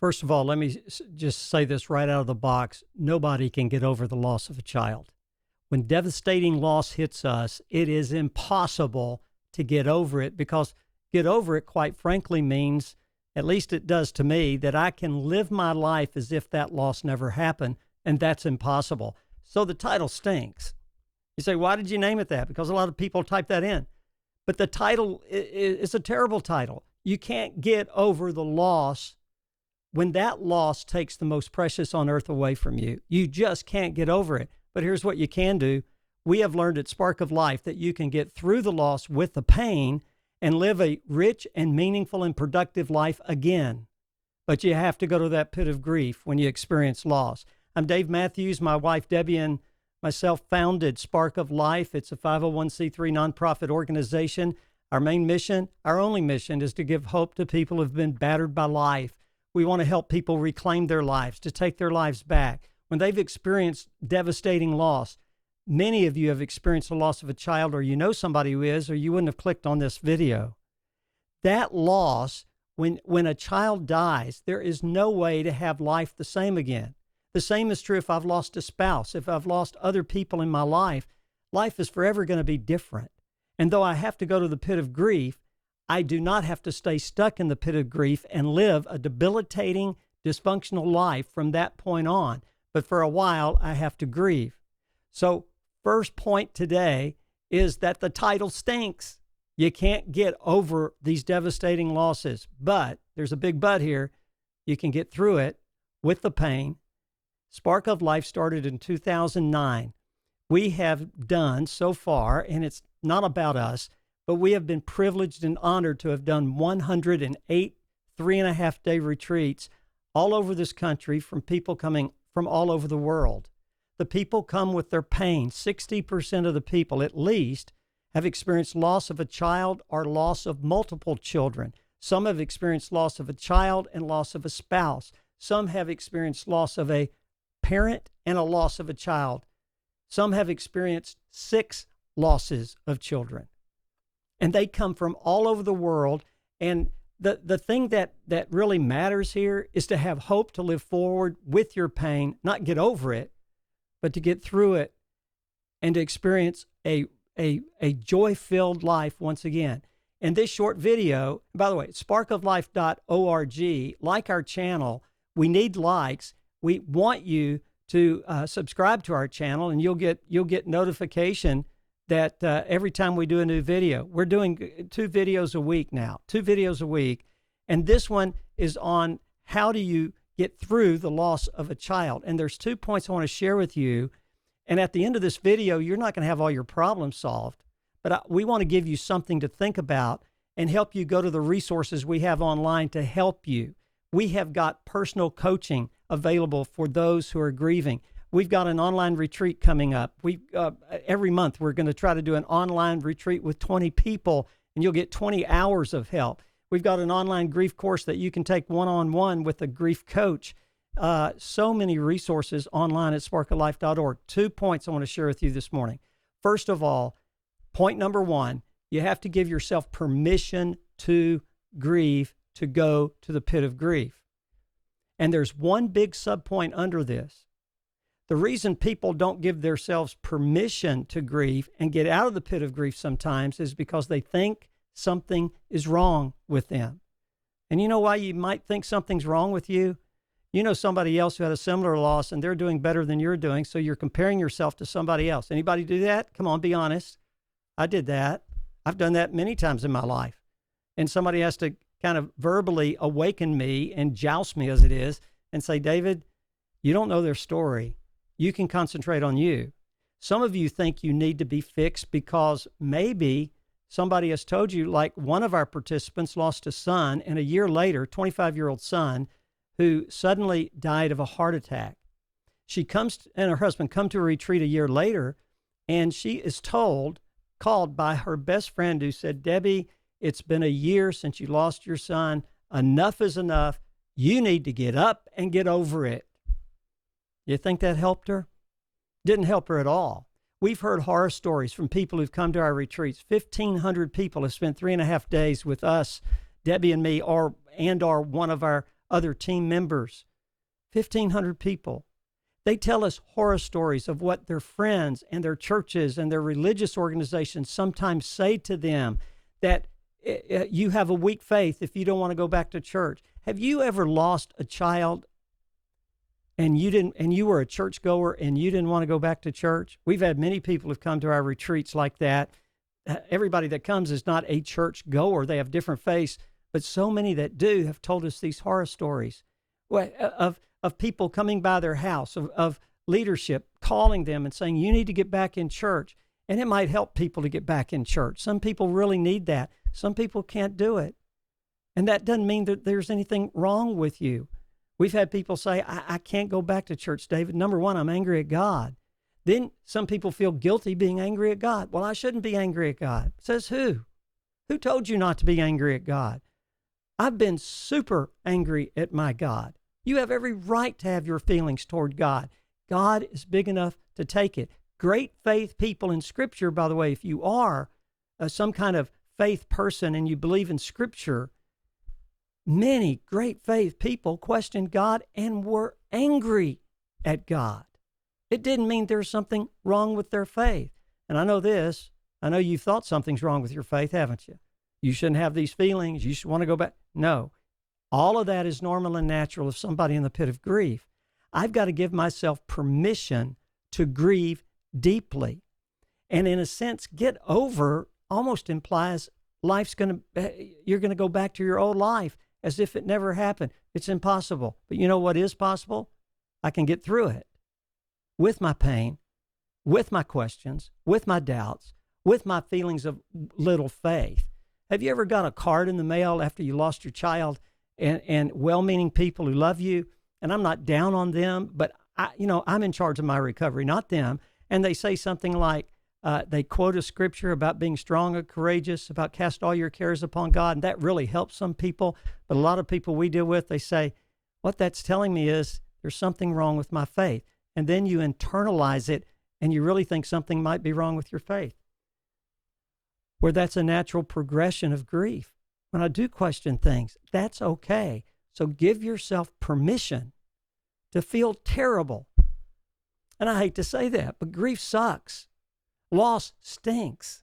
First of all, let me just say this right out of the box. Nobody can get over the loss of a child. When devastating loss hits us, it is impossible to get over it, because get over it, quite frankly, means, at least it does to me, that I can live my life as if that loss never happened, and that's impossible. So the title stinks. You say, why did you name it that? Because a lot of people type that in. But the title is a terrible title. You can't get over the loss when that loss takes the most precious on earth away from you. You just can't get over it. But here's what you can do. We have learned at Spark of Life that you can get through the loss with the pain and live a rich and meaningful and productive life again. But you have to go to that pit of grief when you experience loss. I'm Dave Mathews. My wife, Debbie, and myself founded Spark of Life. It's a 501c3 nonprofit organization. Our main mission, our only mission, is to give hope to people who've been battered by life. We want to help people reclaim their lives, to take their lives back. When they've experienced devastating loss, many of you have experienced the loss of a child, or you know somebody who is, or you wouldn't have clicked on this video. That loss, when a child dies, there is no way to have life the same again. The same is true if I've lost a spouse, if I've lost other people in my life. Life is forever going to be different. And though I have to go to the pit of grief, I do not have to stay stuck in the pit of grief and live a debilitating, dysfunctional life from that point on. But for a while, I have to grieve. So first point today is that the title stinks. You can't get over these devastating losses. But there's a big but here. You can get through it with the pain. Spark of Life started in 2009. We have done so far, and it's not about us, but we have been privileged and honored to have done 108 3.5-day retreats all over this country from people coming from all over the world. The people come with their pain. 60% of the people, at least, have experienced loss of a child or loss of multiple children. Some have experienced loss of a child and loss of a spouse. Some have experienced loss of a parent and a loss of a child. Some have experienced 6 losses of children. And they come from all over the world. And the thing that really matters here is to have hope, to live forward with your pain, not get over it, but to get through it and to experience a joy-filled life once again. And this short video, by the way, sparkoflife.org, like our channel. We need likes. We want you to subscribe to our channel, and you'll get notification that every time we do a new video. We're doing 2 videos a week now, 2 videos a week. And this one is on how do you get through the loss of a child. And there's 2 points I want to share with you. And at the end of this video, you're not going to have all your problems solved, but we want to give you something to think about and help you go to the resources we have online to help you. We have got personal coaching available for those who are grieving. We've got an online retreat coming up. Every month we're going to try to do an online retreat with 20 people, and you'll get 20 hours of help. We've got an online grief course that you can take one-on-one with a grief coach. So many resources online at sparkoflife.org. 2 points I want to share with you this morning. First of all, point number 1, you have to give yourself permission to grieve, to go to the pit of grief. And there's one big subpoint under this. The reason people don't give themselves permission to grieve and get out of the pit of grief sometimes is because they think something is wrong with them. And you know why you might think something's wrong with you? You know somebody else who had a similar loss and they're doing better than you're doing, so you're comparing yourself to somebody else. Anybody do that? Come on, be honest. I did that. I've done that many times in my life. And somebody has to kind of verbally awaken me and joust me as it is and say, David, you don't know their story. You can concentrate on you. Some of you think you need to be fixed because maybe somebody has told you, like one of our participants lost a son, and a year later, 25-year-old son, who suddenly died of a heart attack. She and her husband come to a retreat a year later, and she is called by her best friend who said, Debbie, it's been a year since you lost your son. Enough is enough. You need to get up and get over it. You think that helped her? Didn't help her at all. We've heard horror stories from people who've come to our retreats. 1,500 people have spent 3.5 days with us, Debbie and me, or one of our other team members, 1,500 people. They tell us horror stories of what their friends and their churches and their religious organizations sometimes say to them, that you have a weak faith if you don't want to go back to church. Have you ever lost a child and you were a churchgoer and you didn't want to go back to church? We've had many people who've come to our retreats like that. Everybody that comes is not a church goer. They have different faiths, but so many that do have told us these horror stories of people coming by their house, of leadership calling them and saying, you need to get back in church. And it might help people to get back in church. Some people really need that. Some people can't do it. And that doesn't mean that there's anything wrong with you. We've had people say, I can't go back to church, David. Number one, I'm angry at God. Then some people feel guilty being angry at God. Well, I shouldn't be angry at God. Says who? Who told you not to be angry at God? I've been super angry at my God. You have every right to have your feelings toward God. God is big enough to take it. Great faith people in Scripture, by the way, if you are some kind of faith person and you believe in Scripture, many great faith people questioned God and were angry at God. It didn't mean there's something wrong with their faith. And I know this. I know you've thought something's wrong with your faith, haven't you? You shouldn't have these feelings. You should want to go back. No. All of that is normal and natural of somebody in the pit of grief. I've got to give myself permission to grieve deeply. And in a sense, get over almost implies you're going to go back to your old life as if it never happened. It's impossible. But you know what is possible? I can get through it with my pain, with my questions, with my doubts, with my feelings of little faith. Have you ever got a card in the mail after you lost your child and well-meaning people who love you? And I'm not down on them, but I'm in charge of my recovery, not them. And they say something like, they quote a scripture about being strong and courageous, about cast all your cares upon God. And that really helps some people. But a lot of people we deal with, they say, what that's telling me is there's something wrong with my faith. And then you internalize it and you really think something might be wrong with your faith. Where that's a natural progression of grief. When I do question things, that's okay. So give yourself permission to feel terrible. And I hate to say that, but grief sucks. Loss stinks.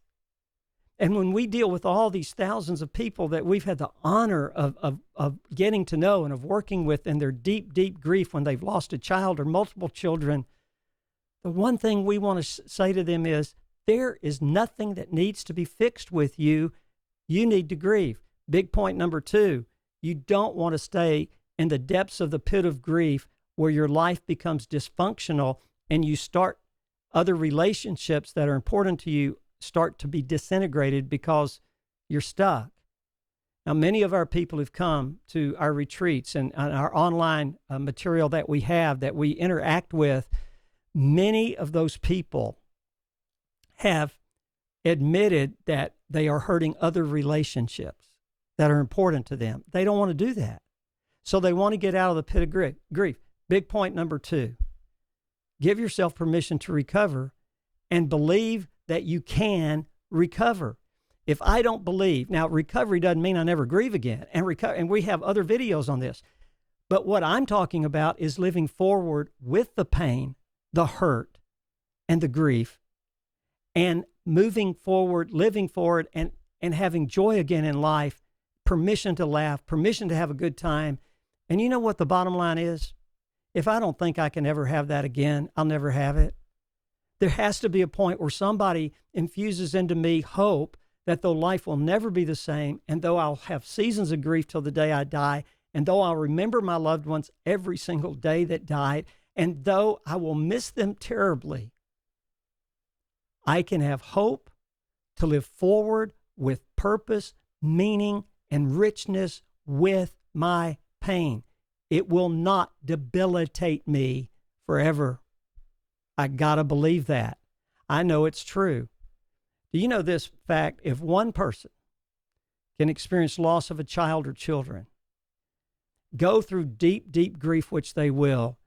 And when we deal with all these thousands of people that we've had the honor of getting to know and of working with in their deep, deep grief when they've lost a child or multiple children, the one thing we want to say to them is, there is nothing that needs to be fixed with you. You need to grieve. Big point number 2, you don't want to stay in the depths of the pit of grief where your life becomes dysfunctional and you start other relationships that are important to you start to be disintegrated because you're stuck. Now, many of our people who've come to our retreats and our online material that we have, that we interact with, many of those people have admitted that they are hurting other relationships that are important to them. They don't want to do that. So they want to get out of the pit of grief. Big point number 2, give yourself permission to recover and believe that you can recover. If I don't believe, now recovery doesn't mean I never grieve again, and we have other videos on this. But what I'm talking about is living forward with the pain, the hurt, and the grief, and moving forward, living forward, and having joy again in life, permission to laugh, permission to have a good time. And you know what the bottom line is? If I don't think I can ever have that again, I'll never have it. There has to be a point where somebody infuses into me hope that though life will never be the same, and though I'll have seasons of grief till the day I die, and though I'll remember my loved ones every single day that died, and though I will miss them terribly, I can have hope to live forward with purpose, meaning, and richness with my pain. It will not debilitate me forever. I gotta believe that. I know it's true. Do you know this fact? If one person can experience loss of a child or children, go through deep, deep grief, which they will,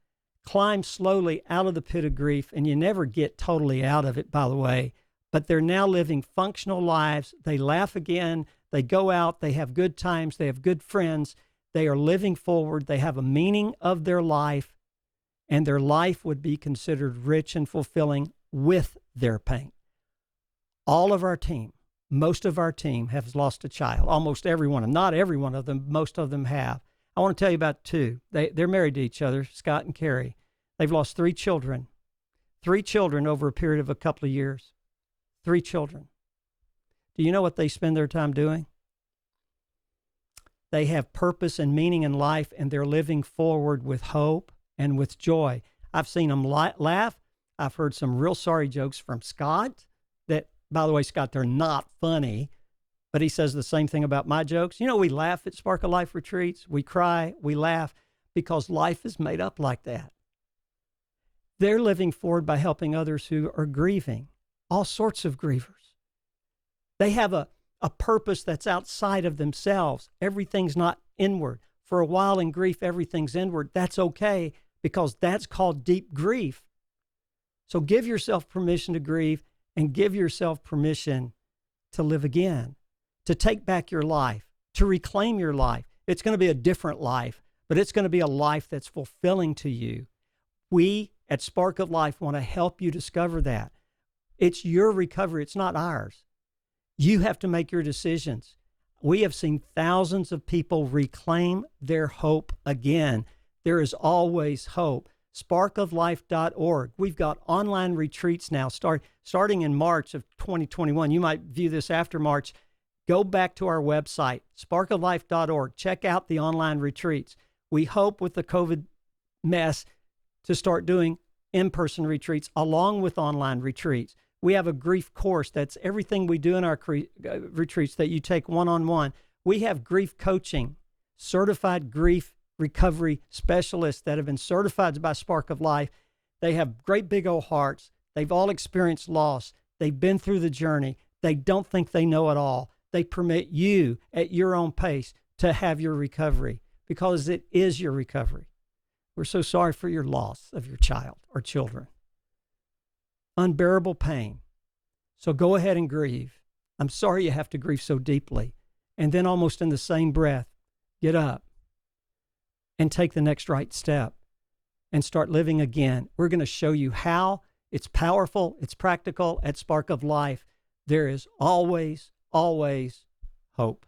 climb slowly out of the pit of grief, and you never get totally out of it, by the way, but they're now living functional lives. They laugh again. They go out. They have good times. They have good friends. They are living forward. They have a meaning of their life, and their life would be considered rich and fulfilling with their pain. All of our team, most of our team has lost a child. Almost every one of them. Not every one of them. Most of them have. I want to tell you about two. They're married to each other, Scott and Carrie. They've lost 3 children. 3 children over a period of a couple of years. 3 children. Do you know what they spend their time doing? They have purpose and meaning in life, and they're living forward with hope and with joy. I've seen them laugh. I've heard some real sorry jokes from Scott that, by the way, Scott, they're not funny, but he says the same thing about my jokes. You know, we laugh at Spark of Life retreats. We cry, we laugh, because life is made up like that. They're living forward by helping others who are grieving, all sorts of grievers. They have a purpose that's outside of themselves. Everything's not inward. For a while in grief, everything's inward. That's okay, because that's called deep grief. So give yourself permission to grieve, and give yourself permission to live again, to take back your life, to reclaim your life. It's going to be a different life, but it's going to be a life that's fulfilling to you. We at Spark of Life want to help you discover that. It's your recovery. It's not ours. You have to make your decisions. We have seen thousands of people reclaim their hope again. There is always hope. sparkoflife.org. We've got online retreats now starting in March of 2021. You might view this after March. Go back to our website, sparkoflife.org. Check out the online retreats. We hope with the COVID mess to start doing in-person retreats along with online retreats. We have a grief course. That's everything we do in our retreats that you take one-on-one. We have grief coaching, certified grief recovery specialists that have been certified by Spark of Life. They have great big old hearts. They've all experienced loss. They've been through the journey. They don't think they know it all. They permit you at your own pace to have your recovery, because it is your recovery. We're so sorry for your loss of your child or children. Unbearable pain. So go ahead and grieve. I'm sorry you have to grieve so deeply. And then almost in the same breath, get up and take the next right step and start living again. We're going to show you how. It's powerful. It's practical. At Spark of Life, there is always, always hope.